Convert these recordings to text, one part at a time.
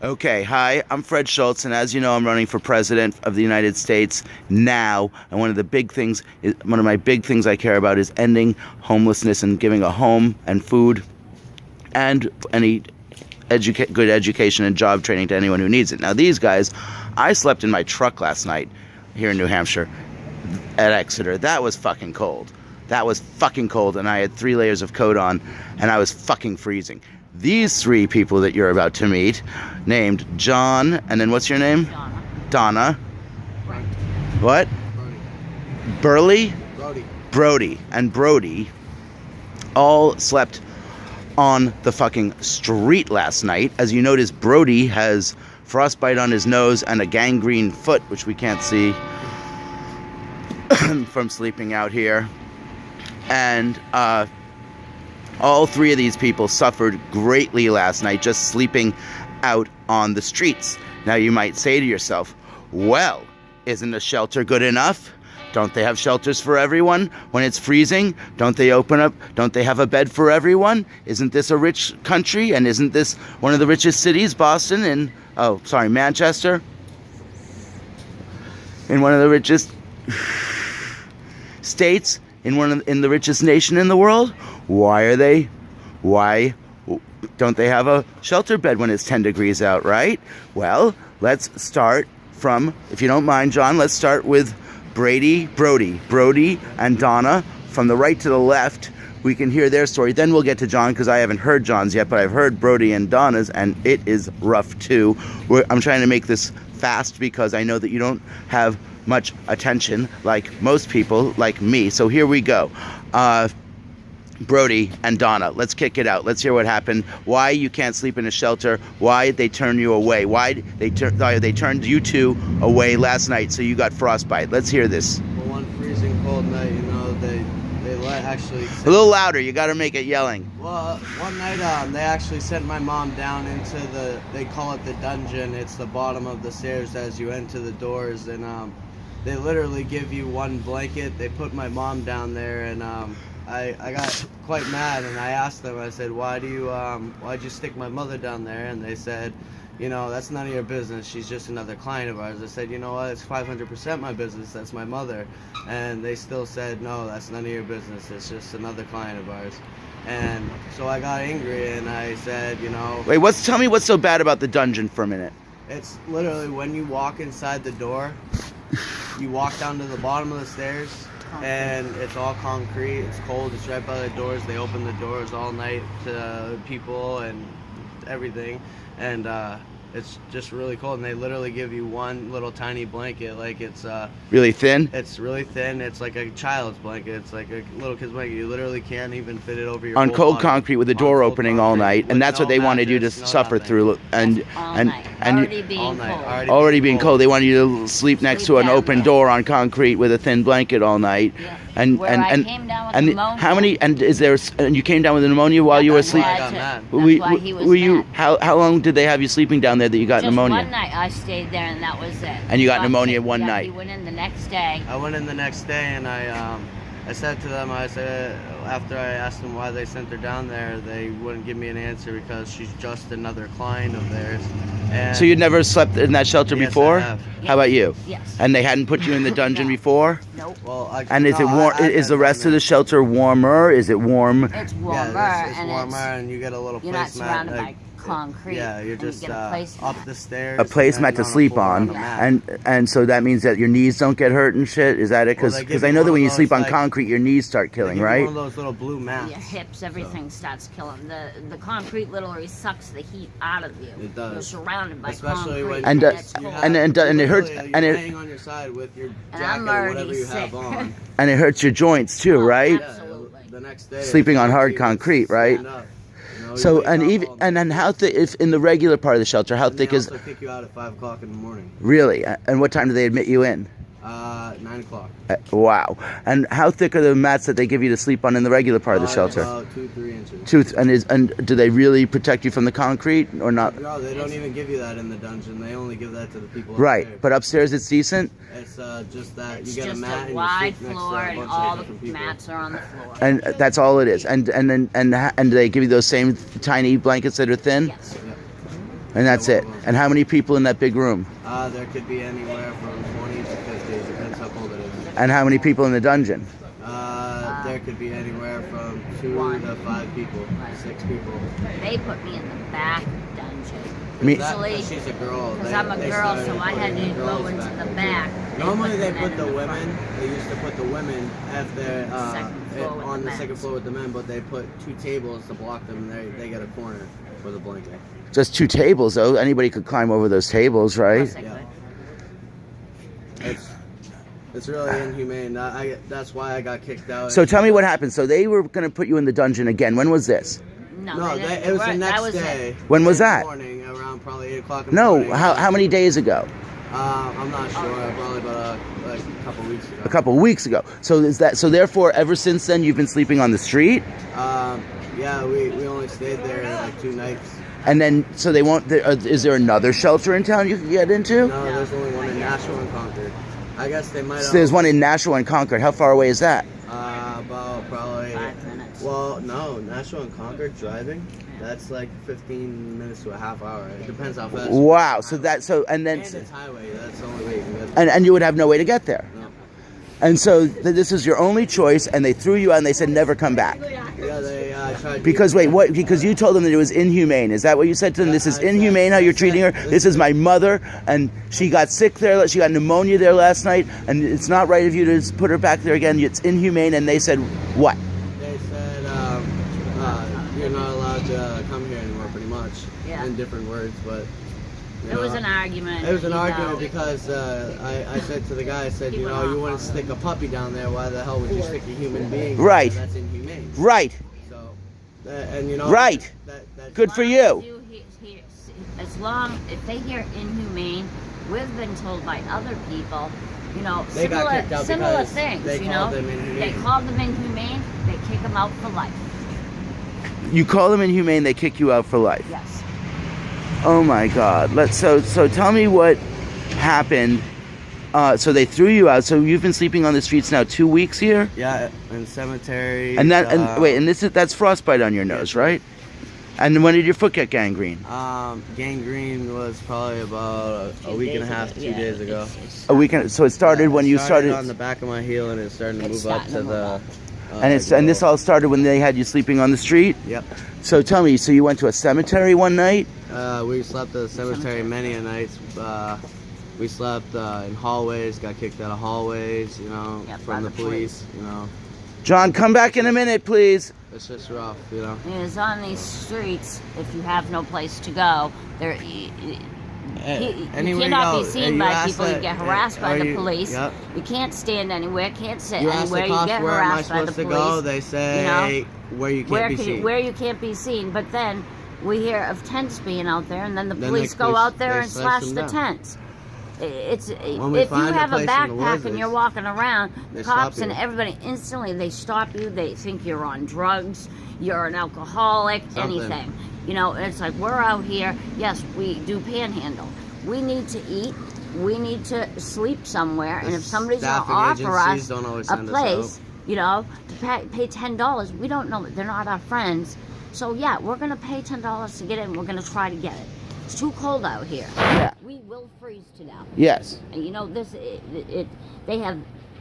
Okay, hi, I'm Fred Schultz, and as you know, I'm running for president of the United States now. And one of my big things I care about is ending homelessness and giving a home and food and any good education and job training to anyone who needs it. Now, these guys, I slept in my truck last night here in New Hampshire at Exeter. That was fucking cold. That was fucking cold, and I had 3 layers of coat on, and I was fucking freezing. These 3 people that you're about to meet, named John, and then what's your name? Donna. Donna. Right. What? Brody. Burley? Brody. Brody. And Brody all slept on the fucking street last night. As you notice, Brody has frostbite on his nose and a gangrene foot, which we can't see from sleeping out here. And all 3 of these people suffered greatly last night just sleeping out on the streets. Now you might say to yourself, well, isn't a shelter good enough? Don't they have shelters for everyone when it's freezing? Don't they have a bed for everyone? Isn't this a rich country? And isn't this one of the richest cities, Boston and, Manchester? In one of the richest states, in the richest nation in the world? Why don't they have a shelter bed when it's 10 degrees out, right? Well, let's start from, if you don't mind, John, let's start with Brody, and Donna. From the right to the left, we can hear their story. Then we'll get to John, because I haven't heard John's yet, but I've heard Brody and Donna's, and it is rough too. I'm trying to make this fast because I know that you don't have much attention like most people, like me. So here we go. Brody and Donna, let's kick it out. Let's hear what happened. Why you can't sleep in a shelter. Why they turned you away. Why they turned you 2 away last night so you got frostbite. Let's hear this. Well, one freezing cold night, they actually A little louder. You got to make it yelling. Well, one night they actually sent my mom down into they call it the dungeon. It's the bottom of the stairs as you enter the doors, and they literally give you one blanket. They put my mom down there, and I got quite mad, and I asked them, I said, why'd you stick my mother down there? And they said, that's none of your business. She's just another client of ours. I said, you know what? It's 500% my business. That's my mother. And they still said, no, that's none of your business. It's just another client of ours. And so I got angry, and I said, Wait, tell me what's so bad about the dungeon for a minute. It's literally when you walk inside the door, you walk down to the bottom of the stairs, and it's all concrete. It's cold. It's right by the doors. They open the doors all night to people and everything, and it's just really cold. And they literally give you one little tiny blanket, like it's really thin. It's really thin. It's like a child's blanket. It's like a little kid's blanket. You literally can't even fit it over your on whole cold body. concrete with the door opening all night, and that's what they wanted you to suffer through. And Already being cold. already being cold. They wanted you to sleep next to an open door on concrete with a thin blanket all night. Yeah. And Where I came down with pneumonia. how many? And you came down with pneumonia while you were That's why sleeping? I got mad. That's why he was Were you? mad. How long did they have you sleeping down there that you got Just pneumonia? one night I stayed there, and that was it. And you got But pneumonia one yeah, night. He went in the next day. I went in the next day, and I said to them, I said, after I asked them why they sent her down there, they wouldn't give me an answer because she's just another client of theirs. And So you'd never slept in that shelter Yes, I before? have. How about you? Yes. And they hadn't put you in the dungeon No. before? Nope. well, And is it warm? Is the rest of the shelter warmer? Is it warm? It's warmer, Yeah, it's and warmer, and you get a little you're not placemat. surrounded by concrete. Yeah, you're and you just get a place up the stairs. A placemat and to on the sleep floor on, a mat. and so that means that your knees don't get hurt and shit. Is that it? Well, they Because give I you know one that of when you those, sleep on like- concrete, your knees start They killing, give you right? One of those little blue mats. Your hips, everything starts killing. The concrete literally sucks the heat out of you. It does. You're surrounded by Especially concrete. when And, it's you cold. have- and it hurts, literally, and you're it laying on your side with your And jacket I'm or already whatever you have sick. on. and it hurts your joints too, Oh, right? yeah. Absolutely. The next day, Sleeping on hard you concrete, right? stand up, you So wake and up even all and day. then how thick? If in the regular part of the shelter, how And thick they is also kick you out at 5 o'clock in the morning. really? And what time do they admit you in? 9 o'clock. Wow. And how thick are the mats that they give you to sleep on in the regular part of the shelter? About 2-3 inches. And do they really protect you from the concrete or not? No, they don't even give you that in the dungeon. They only give that to the people Right, upstairs. but upstairs it's decent. It's just that It's you get a just mat and a you wide sleep next floor, to a and bunch all of the different people. mats are on the floor. And that's all it is. And do they give you those same tiny blankets that are thin? Yes. Yeah. And that's Yeah, it. one of them. And how many people in that big room? There could be anywhere from 20 to 50. Depends how cold it is. And how many people in the dungeon? There could be anywhere from 2 1 to 5 people, Right. 6 people. They put me in the back dungeon. Me- Usually, She's a girl. because They- I'm a they girl, started so I had putting to go girls into back the there, too. back. Normally they men put the in women. front. They used to put the women at their Second floor with on the the second men. floor with the men, but they put 2 tables to block them. And they get a corner with a blanket. Just 2 tables, though. Anybody could climb over those tables, right? Plus, I Yeah. could. It's really inhumane. That's why I got kicked out. So tell me what happened. So they were going to put you in the dungeon again. When was this? No, they didn't- it was the that next was day. it. When was Next that? Morning, around probably 8 o'clock in the No, morning. how many days ago? I'm not sure. Probably about like a couple weeks ago. A couple of weeks ago. So is that so? Therefore, ever since then, you've been sleeping on the street, Yeah, we only stayed there like 2 nights. and then so they won't. Is there another shelter in town you can get into? No, there's only one in Nashville and Concord. I guess they might. So there's one in Nashua and Concord. How far away is that? About probably. 5 minutes. Well, no, Nashville and Concord driving. That's like 15 minutes to a half hour. It depends how fast. Wow. So that and then And it's highway. That's the only way you can get there. and you would have no way to get there. No. And so this is your only choice, and they threw you out, and they said never come back. Yeah, they tried. Because wait, what? Because you told them that it was inhumane. Is that what you said to them? This is inhumane how you're treating her. This is my mother, and she got sick there. She got pneumonia there last night, and it's not right of you to put her back there again. It's inhumane. And they said what? They said you're not allowed to come here anymore, pretty much. Yeah. In different words, but. you It was know, an argument. It was an you argument know. because I said to the guy, I said, He you went know, you off wouldn't on stick a puppy down there. Why the hell would you stick a human being? Right. That's inhumane. Right. So, and you know. Right. That Good for As you. long as as long if they hear inhumane, we've been told by other people, you know, They got similar, kicked out similar because things. they you called know, them inhumane. they call them inhumane. They kick them out for life. You call them inhumane, they kick you out for life. Yes. Oh my God. So tell me what happened. So they threw you out. So you've been sleeping on the streets now 2 weeks here, Yeah, in cemetery. and that's frostbite on your nose, right? And when did your foot get gangrene? Gangrene was probably about a week and a half, 2 days ago. It's A weekend. So it started when you started, on the back of my heel, and it's starting to It's move up starting to to move the. up. and this all started when they had you sleeping on the street. Yep. So tell me, so you went to a cemetery one night? We slept at the cemetery many a nights. We slept in hallways, got kicked out of hallways, you know, Yeah, by from the the police, you know. John, come back in a minute, please. It's just rough, you know. Is on these streets. If you have no place to go, there. You Anywhere cannot go, be seen you by ask people. You get harassed by the police. Yep. You can't stand anywhere. Can't sit You ask anywhere. the You cops get where am I harassed by the supposed to police. go, they say where you can't where be can seen. where you can't be seen. But then we hear of tents being out there, and then the Then police they- go they- out there they and slash slash them the down. tents. It's When we if you find a have a place in the backpack woods, and they- you're walking around, they the stop cops you. and everybody instantly they stop you. They think you're on drugs, you're an alcoholic, Something. anything. You know, it's like we're out here. Yes, we do panhandle. We need to eat. We need to sleep somewhere. And The if somebody's going to staffing offer agencies us don't always a send us place, out. you know, to pay $10, we don't know that they're not our friends. So yeah, we're going to pay $10 to get in. We're going to try to get it. It's too cold out here. Yeah. We will freeze to death. Yes. And you know they have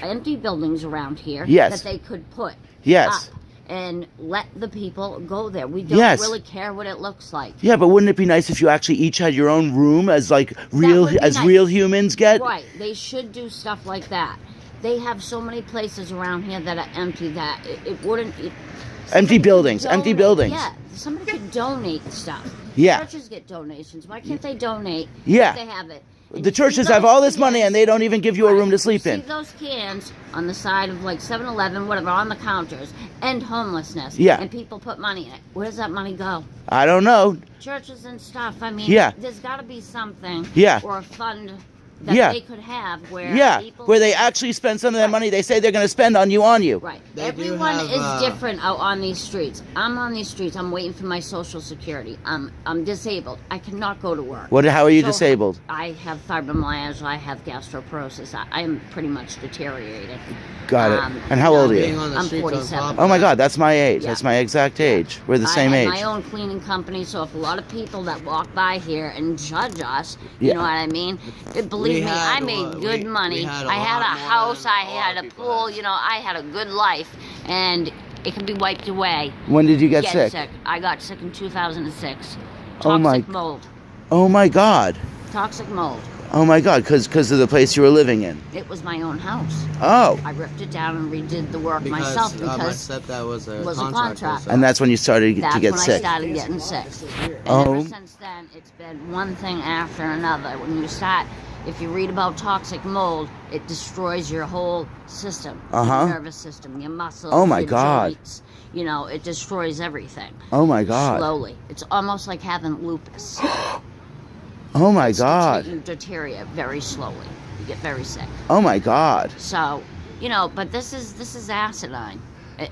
empty buildings around here Yes. that they could put Yes. up and let the people go there. We don't Yes. really care what it looks like. Yeah, but wouldn't it be nice if you actually each had your own room as like would be nice. real humans get? Right. They should do stuff like that. They have so many places around here that are empty that it wouldn't. Empty somebody buildings. could Empty donate- buildings. Yeah, somebody could donate stuff. Yeah. Churches get donations. Why can't they donate? Yeah. If they have it. And The you see churches have those all this money cans- and they don't even give you a room to sleep See in. those cans on the side of like 7-Eleven, whatever, on the counters, end homelessness. Yeah. And people put money in it. Where does that money go? I don't know. Churches and stuff. I mean, Yeah. there's got to be something. Yeah. Or a fund that Yeah. they could have where Yeah, people where they actually spend some of their money they say they're going to spend on you. Right. They do Everyone have, is different out on these streets. I'm on these streets. I'm waiting for my Social Security. I'm disabled. I cannot go to work. How are you So, disabled? I have fibromyalgia. I have gastroparosis. I am pretty much deteriorated. Got it. Um, And how old are Being you? on the I'm streets on 47. top of Oh my that. God, that's my age. Yeah. That's my exact age. We're the same I age. have my own cleaning company, so if a lot of people that walk by here and judge us, Yeah. you know what I mean? Believe me, I had made a- good we money. had a I had lot a more house, than I a lot had of a people pool, had. you know, I had a good life, and it can be wiped away. When did you get sick? I got sick in 2006. Oh my- Toxic mold. Oh my God. Toxic mold. Oh my God, because of the place you were living in. It was my own house. Oh. I ripped it down and redid the work Because myself my because stepdad was a was a contractor. contract. so- And that's when you started that's to get when sick. I started getting sick. And Oh. ever since then, it's been one thing after another. When you start, if you read about toxic mold, it destroys your whole system, Uh-huh. your nervous system, your muscles, Oh my your God. joints. You know, it destroys everything. Oh my God. Slowly. It's almost like having lupus. Oh my It's God. You deteriorate very slowly. You get very sick. Oh my God. So, you know, but this is asinine.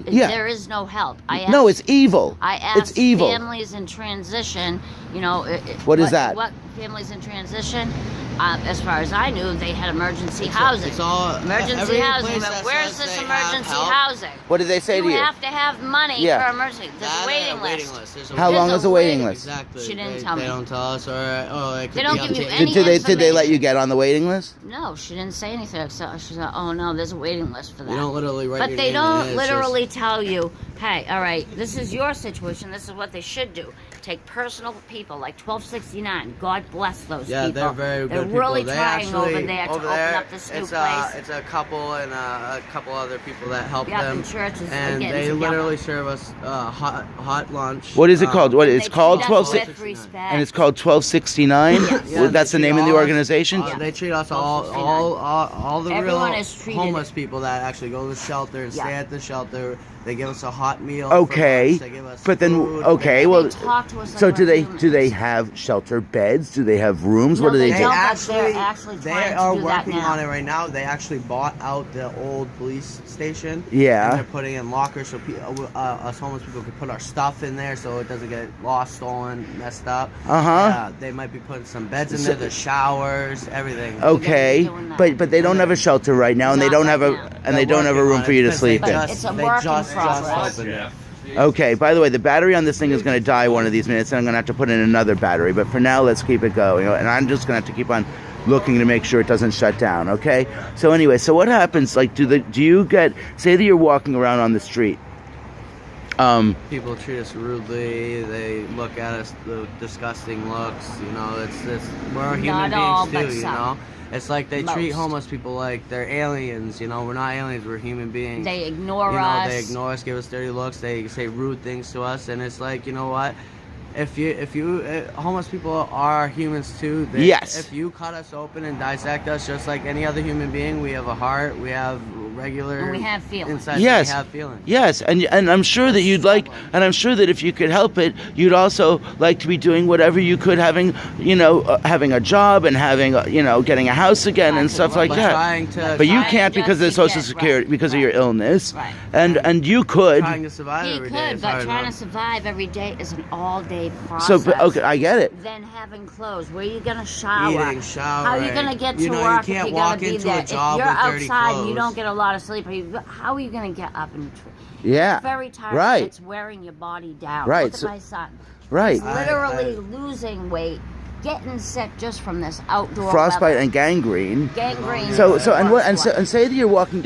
Yeah. There is no help. No, it's evil. I asked It's evil. families in transition, you know. What is that? What families in transition? As far as I knew, they had emergency housing. It's all Emergency every housing. place But that where's says this they have emergency help, housing? What did they say to You you? have to have money Yeah. for emergency. There's that a waiting and list. There's How There's long a is the waiting waiting- list? Exactly. She didn't they, tell they me. don't tell us, or it could They don't be give up you to any Did they let you information. get on the waiting list? No, she didn't say anything. Except she said, "Oh no, there's a waiting list for that." You don't literally write But your they name in don't it, it's literally tell you, hey, all right, this is your situation. This is what they should do. Take personal people like 1269. God bless those Yeah, people. they're very They're good really people. They trying actually, over there to open up this new it's place. it's a couple and a couple other people that help Yeah, them. and churches are and getting they together. literally serve us hot lunch. What is it called? What And it's they called? treat us 12 with respect. and it's called 1269. Yeah, That's the they name treat of the all us- organization. They treat us all 1269. all the Everyone real is treated- homeless people that actually go to the shelter and Yeah. stay at the shelter. They give us a hot meal. for Okay, lunch, they give us but then food. okay, well, They talk to us like so we're do they humans. have shelter beds? Do they have rooms? No, What do they they do? don't. But they're actually they trying to are do that working now. on it right now. They actually bought out the old police station. Yeah. And they're putting in lockers so us homeless people can put our stuff in there so it doesn't get lost, stolen, messed up. Uh-huh. Yeah, they might be putting some beds in there, the showers, everything. Okay, doing that. but they don't have a shelter right now, and they Not don't right have a now. and they They're don't have a working room on for it you to because sleep they in. just- It's a they work in just progress. opened it. Okay, by the way, the battery on this thing is going to die one of these minutes, and I'm going to have to put in another battery. But for now, let's keep it going. And I'm just going to have to keep on looking to make sure it doesn't shut down, okay? So anyway, so what happens, like, do you get, say that you're walking around on the street. People treat us rudely. They look at us with disgusting looks. You know, it's we're human Not all, beings but too. You some. know, it's like they treat Most. homeless people like they're aliens. You know, we're not aliens. We're human beings. They ignore you know, us. they ignore us, give us dirty looks. They say rude things to us, and it's like, you know what? If you homeless people are humans too. Yes. If you cut us open and dissect us just like any other human being, we have a heart. We have regular. And we have feelings. Inside, Yes. we have feelings. Yes, and I'm sure that you'd like, and I'm sure that if you could help it, you'd also like to be doing whatever you could, having, having a job and having, getting a house again and stuff like But that. trying to But you Trying can't because of just to Social get- Security, right, because of right. your illness, Right. and you could. trying to survive He every day. could, is but hard trying to enough. survive every day is an all-day process. So, but, okay, I get it. Then having clothes. Where are you gonna shower? Eating, showering. How are you gonna get to You know, you work can't if you're walk gonna be into there? a job if you're with dirty outside and you clothes. don't get a lot of sleep, how are you gonna get up and? Yeah. Very tired. Right. It's wearing your body down. Right, Look at so- my son. Right. Literally losing weight, getting sick just from this outdoor Frostbite weather. and gangrene. Gangrene. So is the and worst one. say that you're walking down